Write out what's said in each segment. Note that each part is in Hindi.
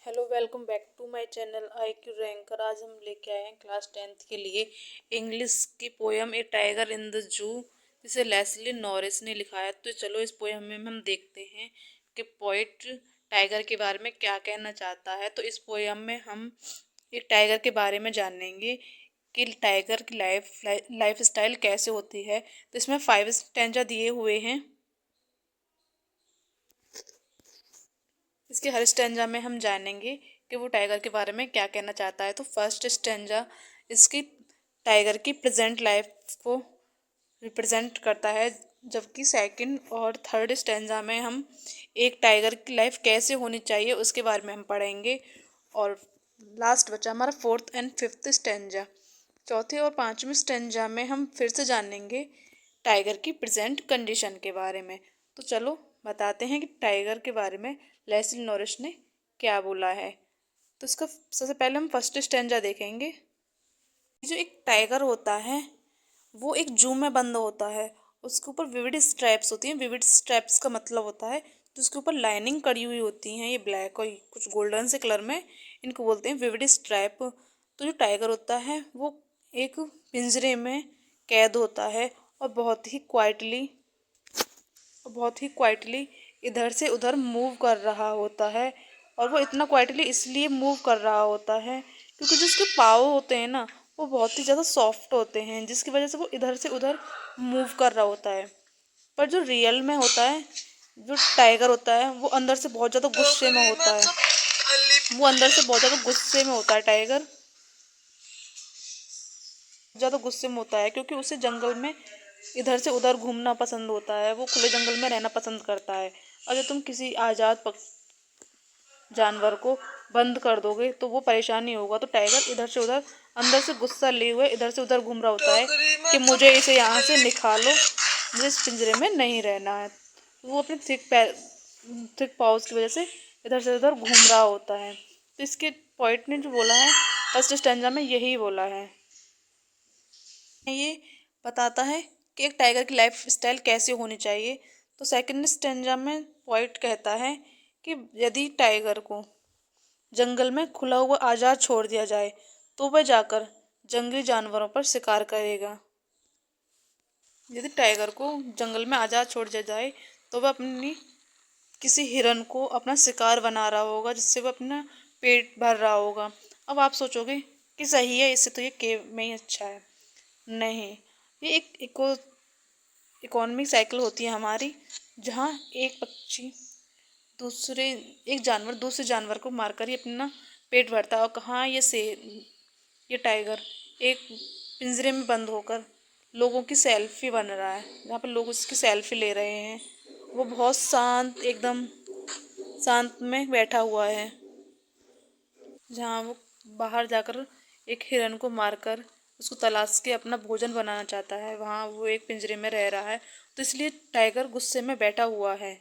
Hello, welcome back to my channel IQ ranker. आज हम लेके आए हैं क्लास 10th के लिए इंग्लिश की poem A tiger in the zoo, जिसे लेस्ली नॉरिस ने लिखा है। तो चलो इस पोयम में हम देखते हैं कि पोइट टाइगर के बारे में क्या कहना चाहता है। तो इस पोयम में हम एक टाइगर के बारे में जानेंगे कि टाइगर की लाइफ स्टाइल कैसे होती है। तो इसमें 5 स्टैंजा दिए हुए हैं। इसके हर स्टेंजा में हम जानेंगे कि वो टाइगर के बारे में क्या कहना चाहता है। तो फर्स्ट स्टेंजा इसकी टाइगर की प्रेजेंट लाइफ को रिप्रेजेंट करता है, जबकि सेकंड और थर्ड स्टेंजा में हम एक टाइगर की लाइफ कैसे होनी चाहिए उसके बारे में हम पढ़ेंगे। और लास्ट बचा हमारा फोर्थ एंड फिफ्थ स्टेंजा। चौथे और पांचवें स्टेंजा में हम फिर से जानेंगे टाइगर की प्रेजेंट कंडीशन के बारे में। तो चलो बताते हैं कि टाइगर के बारे में लेस्ली नॉरिस ने क्या बोला है। तो इसका सबसे पहले हम फर्स्ट स्टेंजा देखेंगे। जो एक टाइगर होता है वो एक जू में बंद होता है। उसके ऊपर विविड स्ट्रैप्स होती हैं। विविड स्ट्रैप्स का मतलब होता है जो उसके ऊपर लाइनिंग करी हुई होती हैं, ये ब्लैक और कुछ गोल्डन से कलर में, इनको बोलते हैं विविड स्ट्रैप। तो जो टाइगर होता है वो एक पिंजरे में कैद होता है और बहुत ही क्वाइटली इधर से उधर मूव कर रहा होता है। और वो इतना क्वाइटली इसलिए मूव कर रहा होता है क्योंकि जो उसके पाँव होते हैं ना, वो बहुत ही ज़्यादा सॉफ्ट होते हैं, जिसकी वजह से वो इधर से उधर मूव कर रहा होता है। पर जो रियल में होता है, जो टाइगर होता है, वो अंदर से बहुत ज़्यादा गुस्से में होता है। वो अंदर से बहुत ज़्यादा गुस्से में होता है टाइगर, ज़्यादा गुस्से में होता है क्योंकि उसे जंगल में इधर से उधर घूमना पसंद होता है। वो खुले जंगल में रहना पसंद करता है। अगर तुम किसी आज़ाद जानवर को बंद कर दोगे तो वो परेशान नहीं होगा। तो टाइगर इधर से उधर अंदर से गुस्सा लिए हुए इधर से उधर घूम रहा होता है कि मुझे इसे यहाँ से निकालो, मुझे इस पिंजरे में नहीं रहना है। वो अपने थिक पाउस की वजह से इधर से उधर घूम रहा होता है। तो इसके पॉइंट ने जो बोला है फर्स्ट स्टैंजा में यही बोला है। ये बताता है कि एक टाइगर की लाइफ स्टाइल कैसे होनी चाहिए। तो सेकंड स्टेंजा में पॉइंट कहता है कि यदि टाइगर को जंगल में खुला हुआ आज़ाद छोड़ दिया जाए तो वह जाकर जंगली जानवरों पर शिकार करेगा। यदि टाइगर को जंगल में आज़ाद छोड़ दिया जाए तो वह अपनी किसी हिरन को अपना शिकार बना रहा होगा, जिससे वह अपना पेट भर रहा होगा। अब आप सोचोगे कि सही है, इससे तो ये केव में ही अच्छा है। नहीं, ये एक इकोनॉमिक साइकिल होती है हमारी, जहाँ एक पक्षी दूसरे एक जानवर दूसरे जानवर को मारकर ही अपना पेट भरता है। और कहाँ ये टाइगर एक पिंजरे में बंद होकर लोगों की सेल्फी बन रहा है, जहाँ पर लोग उसकी सेल्फी ले रहे हैं। वो बहुत शांत, एकदम शांत में बैठा हुआ है, जहाँ वो बाहर जाकर एक हिरन को मारकर उसको तलाश के अपना भोजन बनाना चाहता है। वहाँ वो एक पिंजरे में रह रहा है, तो इसलिए टाइगर गुस्से में बैठा हुआ है।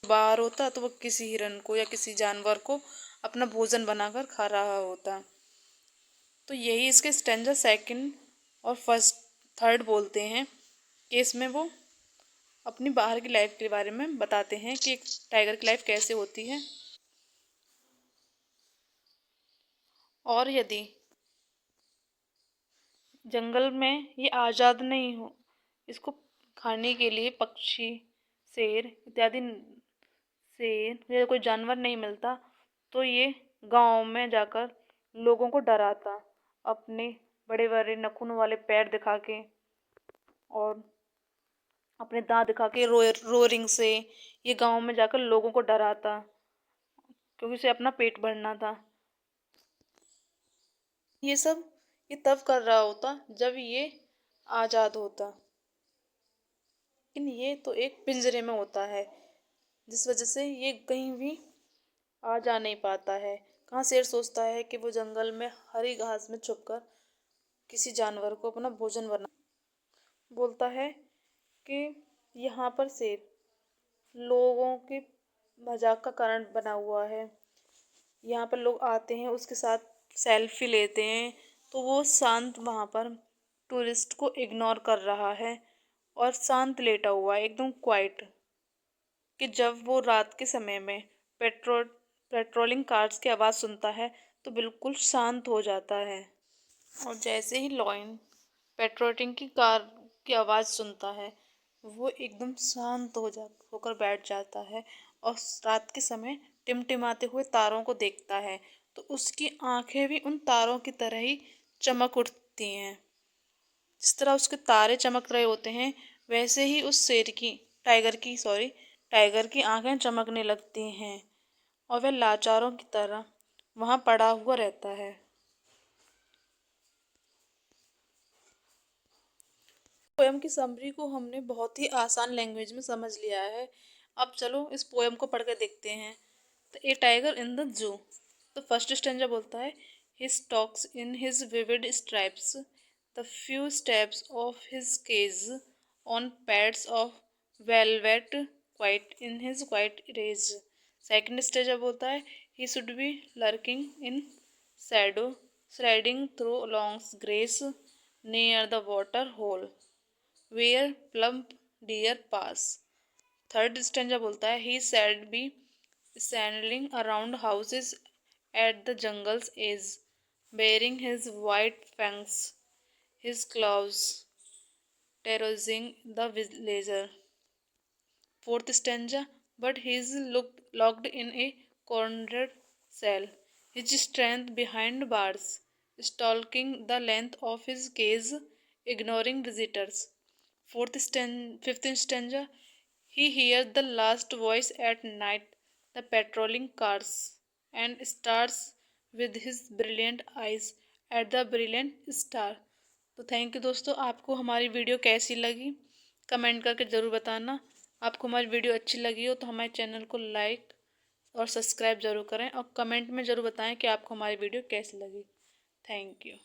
बाहर होता तो वो किसी हिरन को या किसी जानवर को अपना भोजन बनाकर खा रहा होता। तो यही इसके स्टैंजा सेकंड और फर्स्ट थर्ड बोलते हैं कि इसमें वो अपनी बाहर की लाइफ के बारे में बताते हैं कि एक टाइगर की लाइफ कैसे होती है। और यदि जंगल में ये आज़ाद नहीं हो, इसको खाने के लिए पक्षी, शेर इत्यादि शेर या कोई जानवर नहीं मिलता, तो ये गांव में जाकर लोगों को डराता, अपने बड़े बड़े नखूनों वाले पैर दिखा के और अपने दांत दिखा के रोरिंग से ये गांव में जाकर लोगों को डराता, क्योंकि उसे अपना पेट भरना था। ये तब कर रहा होता जब ये आज़ाद होता, लेकिन ये तो एक पिंजरे में होता है, जिस वजह से ये कहीं भी आ जा नहीं पाता है। कहाँ शेर सोचता है कि वो जंगल में हरी घास में छुपकर किसी जानवर को अपना भोजन बना, बोलता है कि यहाँ पर शेर लोगों के मजाक का कारण बना हुआ है। यहाँ पर लोग आते हैं, उसके साथ सेल्फी लेते हैं, तो वो शांत वहाँ पर टूरिस्ट को इग्नोर कर रहा है और शांत लेटा हुआ है, एकदम क्वाइट। कि जब वो रात के समय में पेट्रोल पेट्रोलिंग कार्स की आवाज़ सुनता है तो बिल्कुल शांत हो जाता है। और जैसे ही लॉयन पेट्रोलिंग की कार की आवाज़ सुनता है वो एकदम शांत होकर बैठ जाता है और रात के समय टिमटिमाते हुए तारों को देखता है तो उसकी आंखें भी उन तारों की तरह ही चमक उठती हैं। जिस तरह उसके तारे चमक रहे होते हैं वैसे ही उस टाइगर की आंखें चमकने लगती हैं और वह लाचारों की तरह वहां पड़ा हुआ रहता है। पोयम की समरी को हमने बहुत ही आसान लैंग्वेज में समझ लिया है। अब चलो इस पोयम को पढ़ के देखते हैं। तो ए टाइगर इन द जू। तो फर्स्ट स्टेंजा बोलता है he stalks in his vivid stripes the few steps of his cage on pads of velvet quiet in his quiet rage. Second stanza बोलता है he should be lurking in shadow sliding through long grass near the water hole where plump deer pass। Third stanza बोलता है he said be sailing around houses at the jungle's edge bearing his white fangs his claws terrorizing the villager। Fourth stanza, but he is locked in a cornered cell, his strength behind bars, stalking the length of his cage, ignoring visitors. Fifth stanza, he hears the last voice at night, the patrolling cars, and starts with his brilliant eyes at the brilliant star। तो थैंक यू दोस्तों, आपको हमारी वीडियो कैसी लगी कमेंट करके ज़रूर बताना। आपको हमारी वीडियो अच्छी लगी हो तो हमारे चैनल को लाइक और सब्सक्राइब ज़रूर करें और कमेंट में ज़रूर बताएं कि आपको हमारी वीडियो कैसी लगी। Thank you.